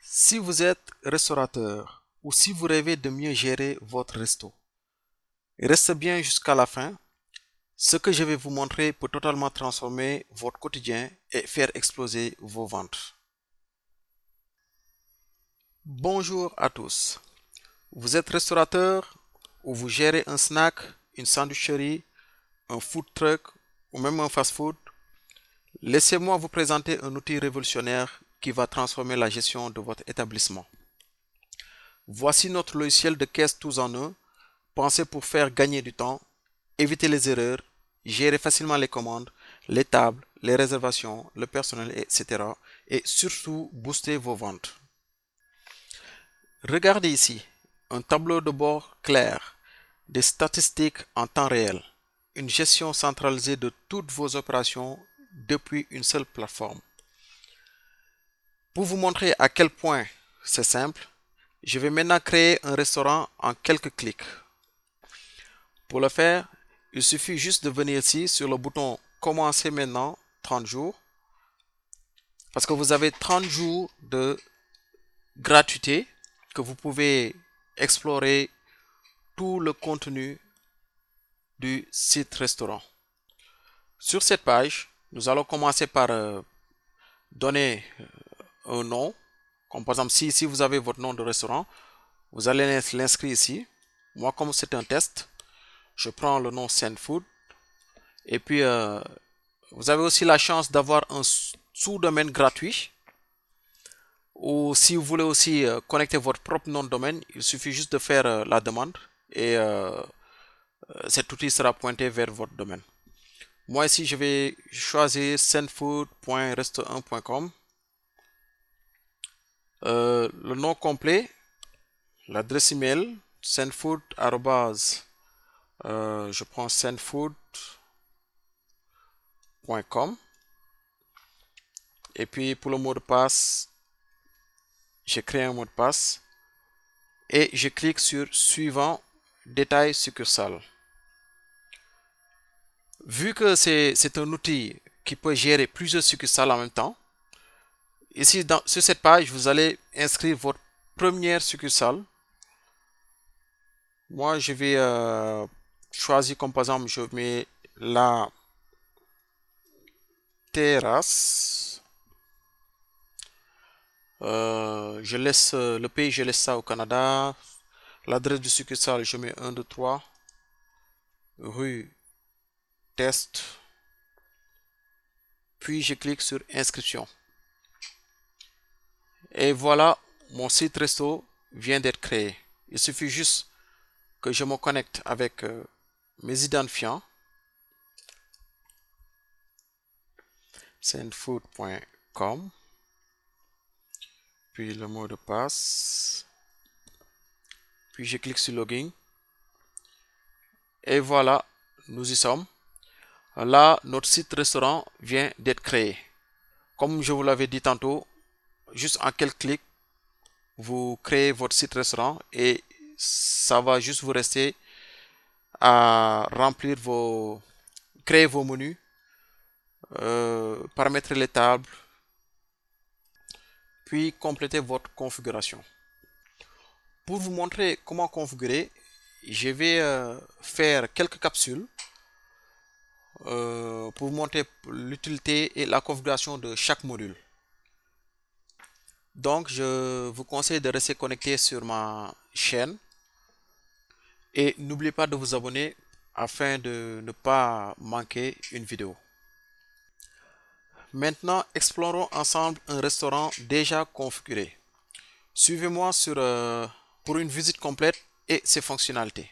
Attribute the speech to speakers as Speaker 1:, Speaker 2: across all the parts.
Speaker 1: Si vous êtes restaurateur ou si vous rêvez de mieux gérer votre resto, restez bien jusqu'à la fin. Ce que je vais vous montrer peut totalement transformer votre quotidien et faire exploser vos ventes. Bonjour à tous. Vous êtes restaurateur ou vous gérez un snack, une sandwicherie, un food truck ou même un fast-food. Laissez-moi vous présenter un outil révolutionnaire qui va transformer la gestion de votre établissement. Voici notre logiciel de caisse tous en un, pensé pour faire gagner du temps, éviter les erreurs, gérer facilement les commandes, les tables, les réservations, le personnel, etc. Et surtout booster vos ventes. Regardez ici, un tableau de bord clair, des statistiques en temps réel, une gestion centralisée de toutes vos opérations depuis une seule plateforme. Pour vous montrer à quel point c'est simple, je vais maintenant créer un restaurant en quelques clics. Pour le faire, il suffit juste de venir ici sur le bouton Commencer maintenant, 30 jours, parce que vous avez 30 jours de gratuité que vous pouvez explorer tout le contenu du site restaurant. Sur cette page, nous allons commencer par donner un nom, comme par exemple si vous avez votre nom de restaurant, vous allez l'inscrire ici. Moi, comme c'est un test, je prends le nom Sendfood. Et puis, vous avez aussi la chance d'avoir un sous-domaine gratuit. Ou si vous voulez aussi connecter votre propre nom de domaine, il suffit juste de faire la demande et cet outil sera pointé vers votre domaine. Moi ici, je vais choisir sendfood.resto1.com. Le nom complet, l'adresse email, sendfood, je prends sendfood.com. Et puis pour le mot de passe, je crée un mot de passe et je clique sur suivant, détail succursale. Vu que c'est un outil qui peut gérer plusieurs succursales en même temps, ici sur cette page, vous allez inscrire votre première succursale. Moi, je vais choisir comme par exemple, je mets la terrasse. Je laisse le pays, je laisse ça au Canada. L'adresse du succursale, je mets 1, 2, 3, rue Test. Puis je clique sur inscription. Et voilà, mon site resto vient d'être créé. Il suffit juste que je me connecte avec mes identifiants. Sendfood.com. Puis le mot de passe. Puis je clique sur login. Et voilà, nous y sommes. Là, notre site restaurant vient d'être créé. Comme je vous l'avais dit tantôt, juste en quelques clics, vous créez votre site restaurant et ça va juste vous rester à remplir créer vos menus, paramétrer les tables, puis compléter votre configuration. Pour vous montrer comment configurer, je vais faire quelques capsules pour vous montrer l'utilité et la configuration de chaque module. Donc, je vous conseille de rester connecté sur ma chaîne et n'oubliez pas de vous abonner afin de ne pas manquer une vidéo. Maintenant, explorons ensemble un restaurant déjà configuré. Suivez-moi pour une visite complète et ses fonctionnalités.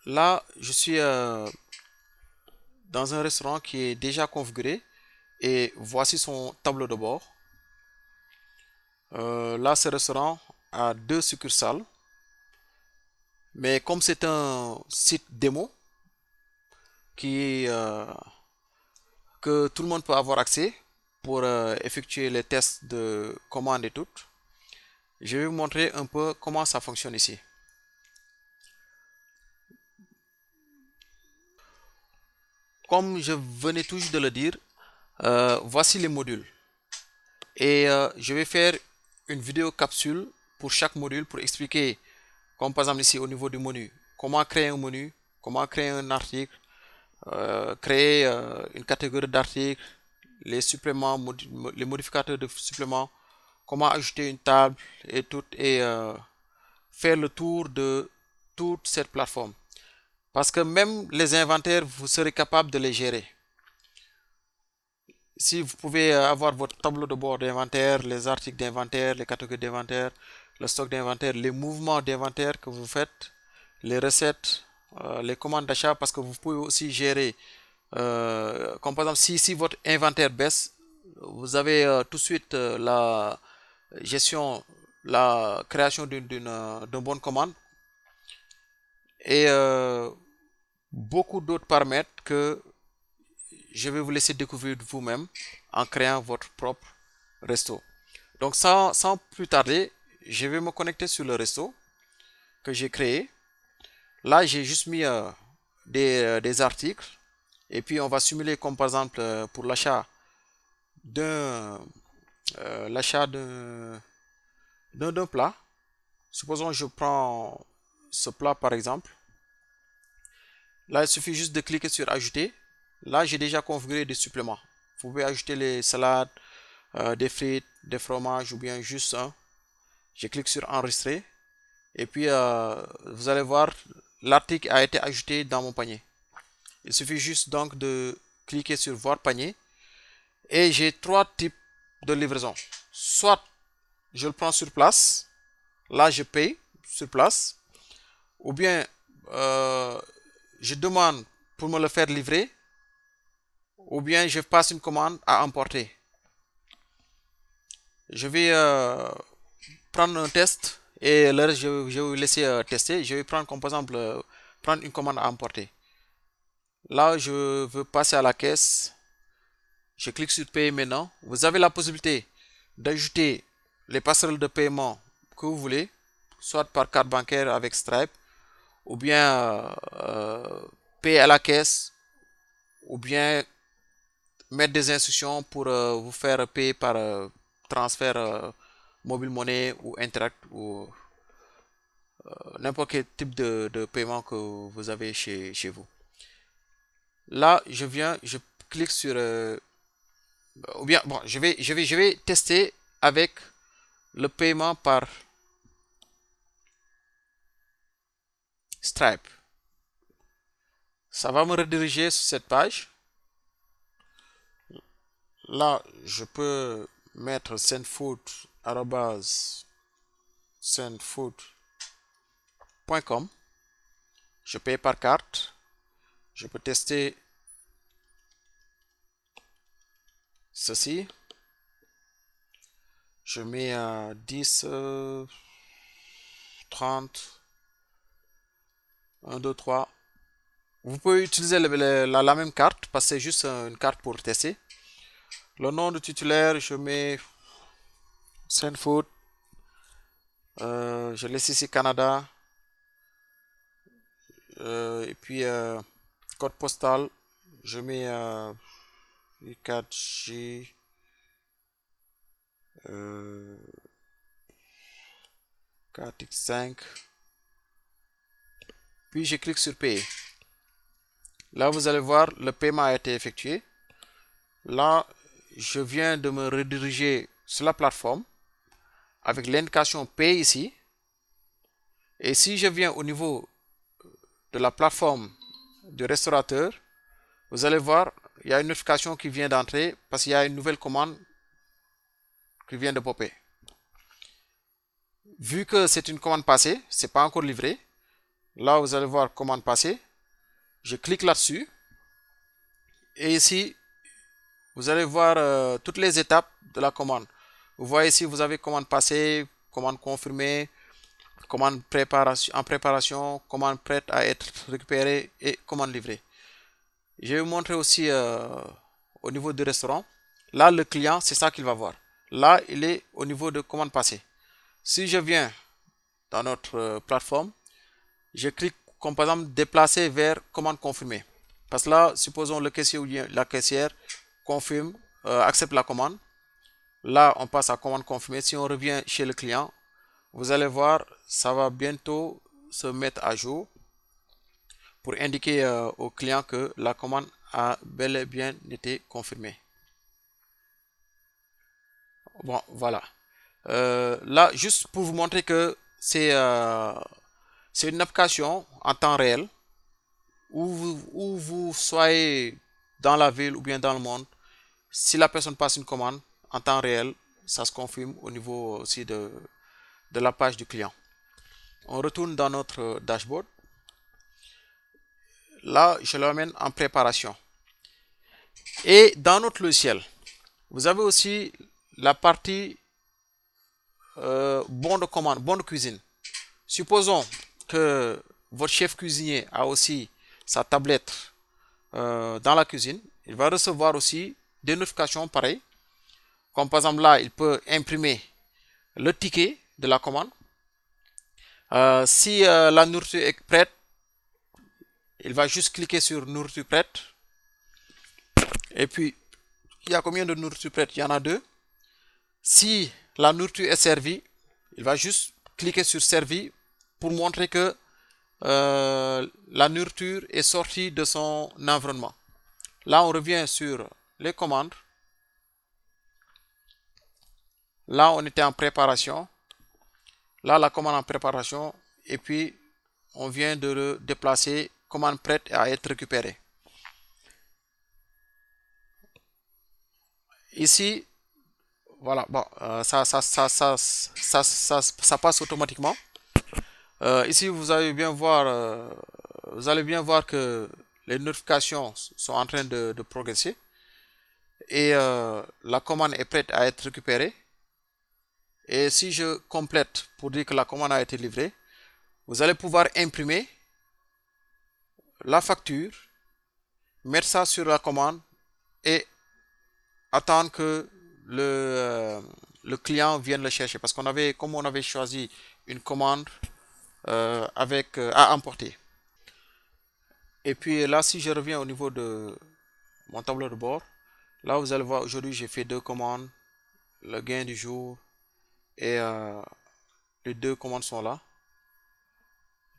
Speaker 1: Là, je suis dans un restaurant qui est déjà configuré et voici son tableau de bord. Là, ce restaurant a 2 succursales, mais comme c'est un site démo que tout le monde peut avoir accès pour effectuer les tests de commandes et tout, je vais vous montrer un peu comment ça fonctionne ici. Comme je venais toujours de le dire, Voici les modules. Et je vais faire une vidéo capsule pour chaque module pour expliquer, comme par exemple ici au niveau du menu, comment créer un menu, comment créer un article, créer une catégorie d'articles, les suppléments, les modificateurs de suppléments, comment ajouter une table et tout, et faire le tour de toute cette plateforme. Parce que même les inventaires, vous serez capable de les gérer. Si vous pouvez avoir votre tableau de bord d'inventaire, les articles d'inventaire, les catégories d'inventaire, le stock d'inventaire, les mouvements d'inventaire que vous faites, les recettes, les commandes d'achat, parce que vous pouvez aussi gérer, comme par exemple si votre inventaire baisse, vous avez tout de suite la gestion, la création d'une bonne commande et beaucoup d'autres paramètres que je vais vous laisser découvrir vous-même en créant votre propre resto. Donc sans plus tarder, je vais me connecter sur le resto que j'ai créé. Là, j'ai juste mis des articles et puis on va simuler comme par exemple pour d'un l'achat d'un plat. Supposons que je prends ce plat par exemple. Là, il suffit juste de cliquer sur ajouter. Là, j'ai déjà configuré des suppléments. Vous pouvez ajouter les salades, des frites, des fromages ou bien juste un. Je clique sur enregistrer et puis vous allez voir l'article a été ajouté dans mon panier. Il suffit juste donc de cliquer sur voir panier et j'ai trois types de livraison. Soit je le prends sur place, là je paye sur place, ou bien je demande pour me le faire livrer, ou bien je passe une commande à emporter. Je vais prendre un test et là je vais vous laisser tester. Je vais prendre comme par exemple prendre une commande à emporter. Là je veux passer à la caisse. Je clique sur payer maintenant. Vous avez la possibilité d'ajouter les passerelles de paiement que vous voulez, soit par carte bancaire avec Stripe, ou bien payer à la caisse, ou bien mettre des instructions pour vous faire payer par transfert mobile money ou Interact ou n'importe quel type de paiement que vous avez chez vous. Là, je clique sur ou bien bon, je vais tester avec le paiement par Stripe. Ça va me rediriger sur cette page. Là, je peux mettre sendfood@sendfood.com. Je paye par carte. Je peux tester ceci. Je mets 10, 30, 1, 2, 3. Vous pouvez utiliser la même carte parce que c'est juste une carte pour tester. Le nom du titulaire, je mets Sendfood. Je laisse ici Canada. Et puis code postal, je mets 4G 4X5. Puis je clique sur payer. Là, vous allez voir, le paiement a été effectué. Là, je viens de me rediriger sur la plateforme avec l'indication paye ici. Et si je viens au niveau de la plateforme du restaurateur, vous allez voir, il y a une notification qui vient d'entrer parce qu'il y a une nouvelle commande qui vient de popper. Vu que c'est une commande passée, c'est pas encore livré. Là, vous allez voir commande passée. Je clique là-dessus. Et ici, vous allez voir toutes les étapes de la commande. Vous voyez ici, vous avez commande passée, commande confirmée, commande en préparation, commande prête à être récupérée et commande livrée. Je vais vous montrer aussi au niveau du restaurant. Là, le client, c'est ça qu'il va voir. Là, il est au niveau de commande passée. Si je viens dans notre plateforme, je clique comme par exemple déplacer vers commande confirmée. Parce que là, supposons le caissier ou la caissière confirme accepte la commande. Là, on passe à commande confirmée. Si on revient chez le client, vous allez voir, ça va bientôt se mettre à jour pour indiquer au client que la commande a bel et bien été confirmée. Bon, voilà. Là, juste pour vous montrer que c'est une application en temps réel où vous soyez dans la ville ou bien dans le monde. Si la personne passe une commande en temps réel, ça se confirme au niveau aussi de la page du client. On retourne dans notre dashboard. Là, je l'emmène en préparation. Et dans notre logiciel, vous avez aussi la partie bon de commande, bon de cuisine. Supposons que votre chef cuisinier a aussi sa tablette dans la cuisine. Il va recevoir aussi des notifications pareilles. Comme par exemple là, il peut imprimer le ticket de la commande. Si la nourriture est prête, il va juste cliquer sur nourriture prête. Et puis, il y a combien de nourriture prête? Il y en a deux. Si la nourriture est servie, il va juste cliquer sur servi pour montrer que la nourriture est sortie de son environnement. Là, on revient sur les commandes. Là, on était en préparation. Là, la commande en préparation. Et puis, on vient de le déplacer. Commande prête à être récupérée. Ici, voilà, bon, ça passe automatiquement. Ici, vous allez bien voir que les notifications sont en train de progresser et la commande est prête à être récupérée. Et si je complète pour dire que la commande a été livrée, vous allez pouvoir imprimer la facture, mettre ça sur la commande et attendre que le client vienne le chercher. Parce comme on avait choisi une commande à emporter. Et puis là, si je reviens au niveau de mon tableau de bord, là vous allez voir, aujourd'hui j'ai fait deux commandes, le gain du jour et les deux commandes sont là.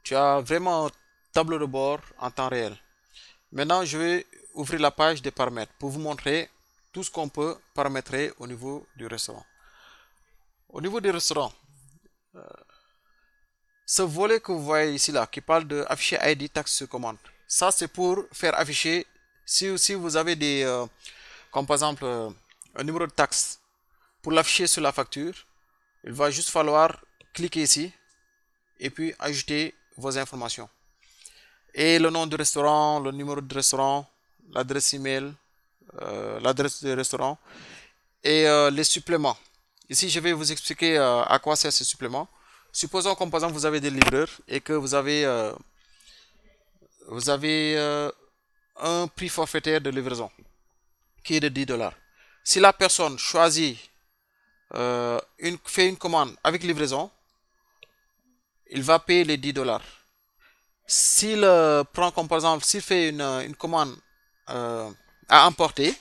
Speaker 1: Tu as vraiment un tableau de bord en temps réel. Maintenant, je vais ouvrir la page des paramètres pour vous montrer tout ce qu'on peut paramétrer au niveau du restaurant. Au niveau du restaurant, ce volet que vous voyez ici là, qui parle de afficher ID taxe sur commande, ça c'est pour faire afficher, si vous avez comme par exemple un numéro de taxe, pour l'afficher sur la facture, il va juste falloir cliquer ici et puis ajouter vos informations. Et le nom du restaurant, le numéro de restaurant, l'adresse email, l'adresse du restaurant et les suppléments. Ici, je vais vous expliquer à quoi sert ce supplément. Supposons comme par exemple vous avez des livreurs et que vous avez un prix forfaitaire de livraison qui est de 10 $. Si la personne choisit fait une commande avec livraison, il va payer les 10 $. S'il prend comme par exemple, s'il fait une commande à emporter,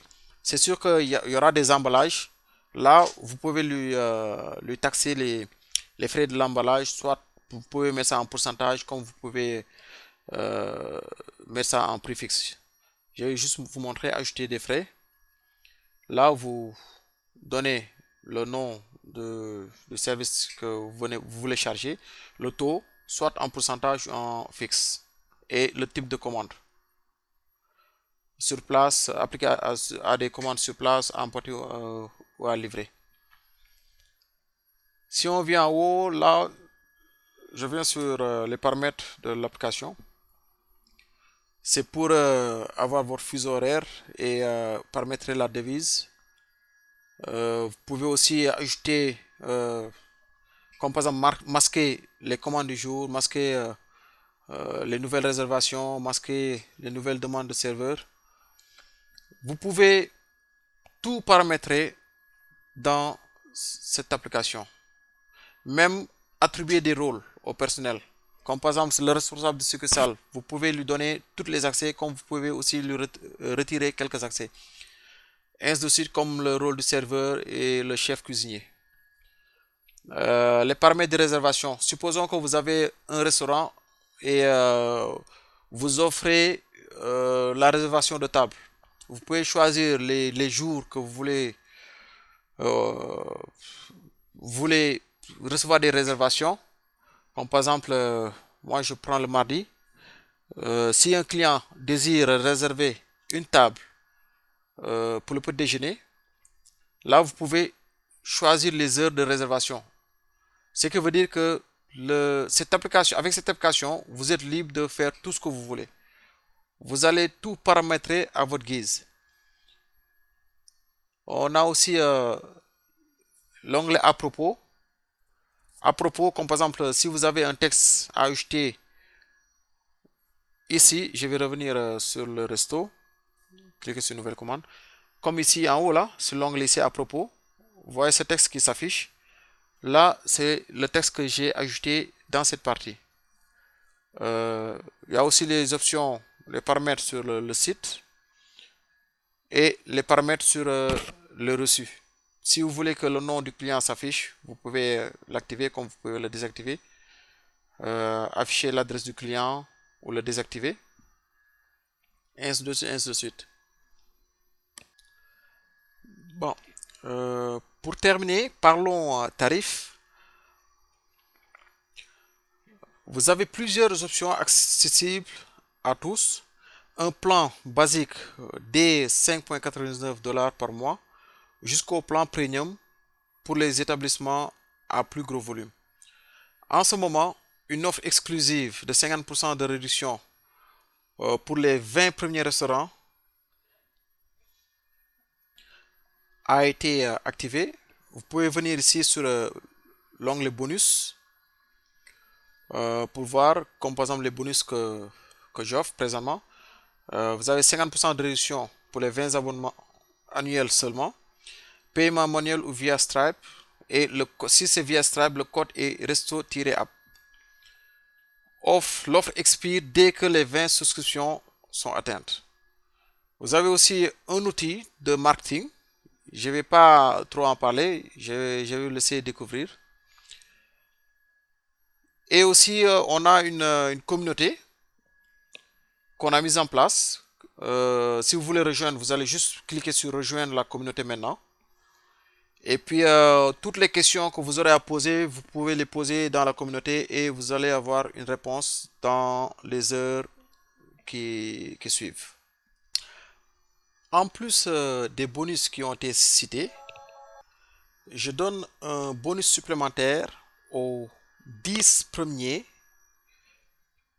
Speaker 1: c'est sûr qu'il y aura des emballages. Là, vous pouvez lui taxer les frais de l'emballage, soit vous pouvez mettre ça en pourcentage, comme vous pouvez mettre ça en prix fixe. Je vais juste vous montrer ajouter des frais. Là, vous donnez le nom de service que vous voulez charger, le taux, soit en pourcentage ou en fixe, et le type de commande. Sur place, appliqué à des commandes sur place, à emporter ou à livrer. Si on vient en haut, là, je viens sur les paramètres de l'application. C'est pour avoir votre fuseau horaire et paramétrer la devise. Vous pouvez aussi ajouter, comme par exemple, masquer les commandes du jour, masquer les nouvelles réservations, masquer les nouvelles demandes de serveurs. Vous pouvez tout paramétrer dans cette application. Même attribuer des rôles au personnel. Comme par exemple, le responsable de succursale, vous pouvez lui donner tous les accès, comme vous pouvez aussi lui retirer quelques accès. ainsi de suite comme le rôle du serveur et le chef cuisinier. Les paramètres de réservation. Supposons que vous avez un restaurant et vous offrez la réservation de table. Vous pouvez choisir les jours que euh, voulez recevoir des réservations. Comme par exemple, moi je prends le mardi. Si un client désire réserver une table pour le petit déjeuner, là vous pouvez choisir les heures de réservation. Ce qui veut dire que avec cette application, vous êtes libre de faire tout ce que vous voulez. Vous allez tout paramétrer à votre guise. On a aussi l'onglet à propos. À propos, comme par exemple, si vous avez un texte à ajouter ici, je vais revenir sur le resto. Cliquez sur nouvelle commande. Comme ici en haut, là, sur l'onglet ici à propos, vous voyez ce texte qui s'affiche. Là, c'est le texte que j'ai ajouté dans cette partie. Il y a aussi les options, les paramètres sur le site et les paramètres sur le reçu. Si vous voulez que le nom du client s'affiche, vous pouvez l'activer comme vous pouvez le désactiver. Afficher l'adresse du client ou le désactiver. Ainsi de suite, ainsi de suite. Bon, pour terminer, parlons tarifs. Vous avez plusieurs options accessibles à tous. Un plan basique dès 5,99 $ par mois jusqu'au plan premium pour les établissements à plus gros volume. En ce moment, une offre exclusive de 50% de réduction pour les 20 premiers restaurants a été activée. Vous pouvez venir ici sur l'onglet bonus pour voir, comme par exemple les bonus que j'offre présentement. Vous avez 50% de réduction pour les 20 abonnements annuels seulement. Paiement manuel ou via Stripe. Et si c'est via Stripe, le code est resto-app. L'offre expire dès que les 20 souscriptions sont atteintes. Vous avez aussi un outil de marketing. Je ne vais pas trop en parler. Je vais vous laisser découvrir. Et aussi, on a une communauté qu'on a mise en place. Si vous voulez rejoindre, vous allez juste cliquer sur rejoindre la communauté maintenant. Et puis, toutes les questions que vous aurez à poser, vous pouvez les poser dans la communauté et vous allez avoir une réponse dans les heures qui suivent. En plus des bonus qui ont été cités, je donne un bonus supplémentaire aux 10 premiers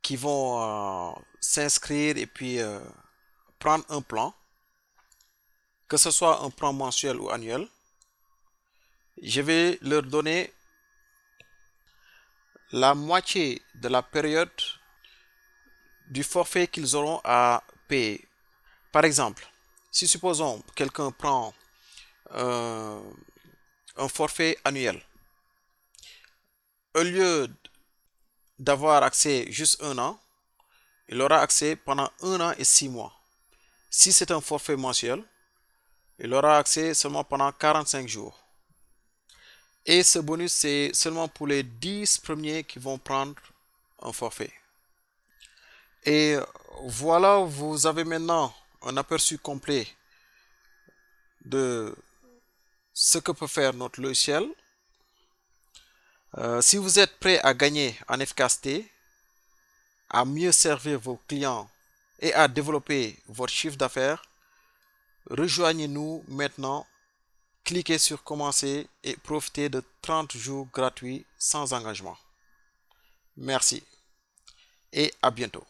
Speaker 1: qui vont s'inscrire et puis prendre un plan, que ce soit un plan mensuel ou annuel. Je vais leur donner la moitié de la période du forfait qu'ils auront à payer. Par exemple, si supposons quelqu'un prend un forfait annuel, au lieu d'avoir accès juste un an, il aura accès pendant 1 an et 6 mois. Si c'est un forfait mensuel, il aura accès seulement pendant 45 jours. Et ce bonus, c'est seulement pour les 10 premiers qui vont prendre un forfait. Et voilà, vous avez maintenant un aperçu complet de ce que peut faire notre logiciel. Si vous êtes prêt à gagner en efficacité, à mieux servir vos clients et à développer votre chiffre d'affaires, rejoignez-nous maintenant. Cliquez sur commencer et profitez de 30 jours gratuits sans engagement. Merci et à bientôt.